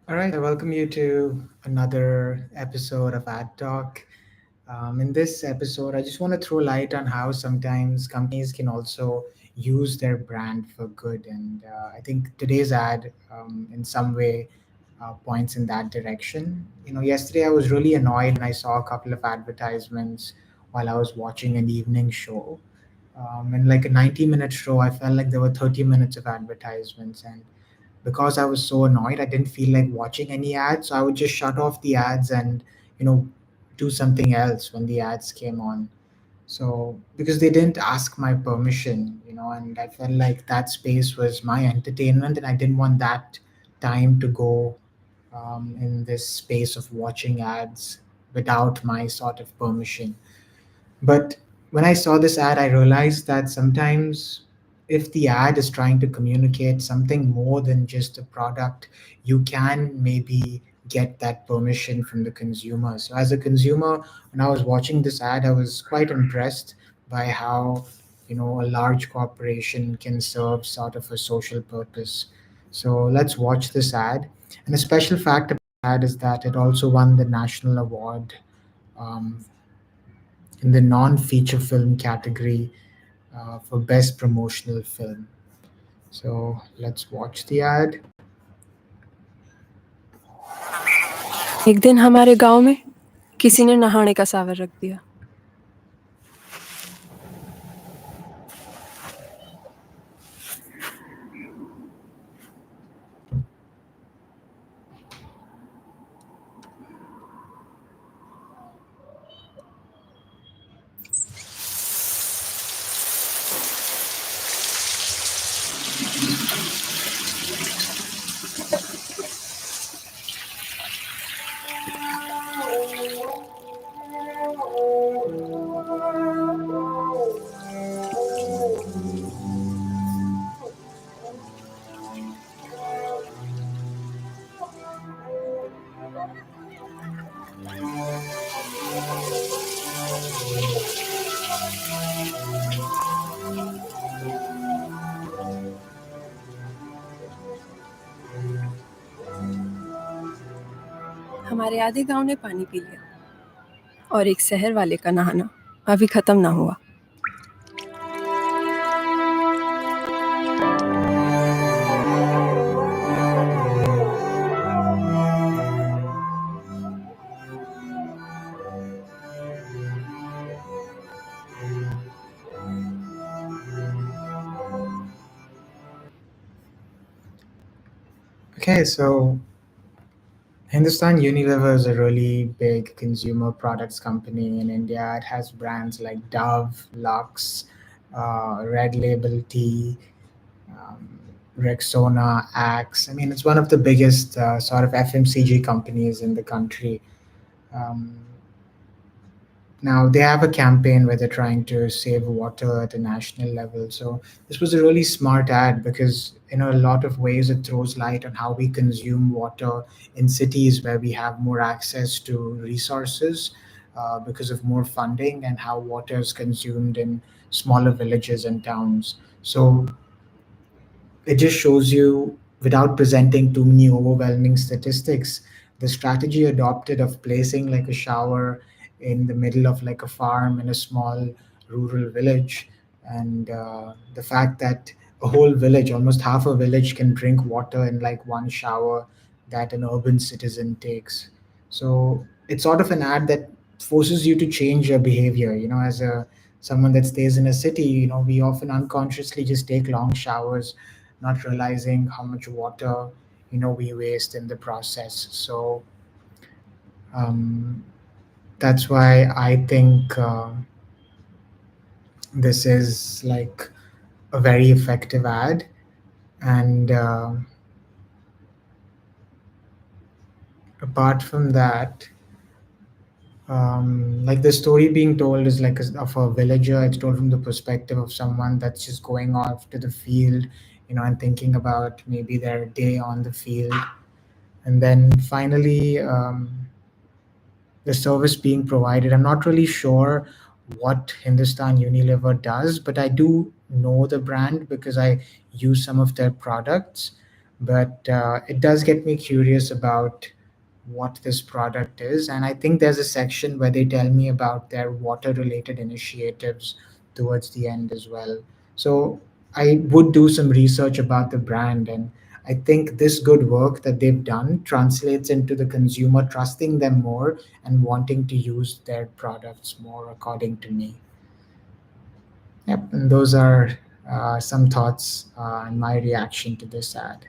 All right, I welcome you to another episode of Ad Talk. In this episode, I just want to throw light on how sometimes companies can also use their brand for good. And I think today's ad, in some way, points in that direction. Yesterday I was really annoyed when I saw a couple of advertisements while I was watching an evening show. In like a 90-minute show, I felt like there were 30 minutes of advertisements. And because I was so annoyed, I didn't feel like watching any ads. So I would just shut off the ads and, you know, do something else when the ads came on. So because they didn't ask my permission, and I felt like that space was my entertainment, and I didn't want that time to go in this space of watching ads without my sort of permission. But when I saw this ad, I realized that sometimes if the ad is trying to communicate something more than just a product, you can maybe get that permission from the consumer. So, as a consumer, when I was watching this ad, I was quite impressed by how a large corporation can serve sort of a social purpose. So let's watch this ad. And a special fact about the ad is that it also won the national award um, in the non-feature film category for best promotional film. So let's watch the ad. एक दिन हमारे गांव में किसी ने नहाने का सावर रख दिया। हमारे आधे गांव ने पानी पी लिया और एक शहर वाले का नहाना अभी खत्म ना हुआ। Okay, so Hindustan Unilever is a really big consumer products company in India. It has brands like Dove, Lux, Red Label Tea, um, Rexona, Axe. I mean, it's one of the biggest sort of FMCG companies in the country. Um, Now they have a campaign where they're trying to save water at a national level. So this was a really smart ad because a lot of ways it throws light on how we consume water in cities where we have more access to resources because of more funding, and how water is consumed in smaller villages and towns. So it just shows you, without presenting too many overwhelming statistics, the strategy adopted of placing like a shower in the middle of like a farm in a small rural village, and the fact that a whole village, almost half a village, can drink water in like one shower that an urban citizen takes. So it's sort of an ad that forces you to change your behavior. As a someone that stays in a city, we often unconsciously just take long showers, not realizing how much water we waste in the process. So um, that's why I think this is like a very effective ad. And apart from that, like the story being told is like of a villager. It's told from the perspective of someone that's just going off to the field, and thinking about maybe their day on the field. And then finally, the service being provided. I'm not really sure what Hindustan Unilever does, but I do know the brand because I use some of their products. but it does get me curious about what this product is. And I think there's a section where they tell me about their water related initiatives towards the end as well. So I would do some research about the brand, and I think this good work that they've done translates into the consumer trusting them more and wanting to use their products more, according to me. Yep, and those are some thoughts and my reaction to this ad.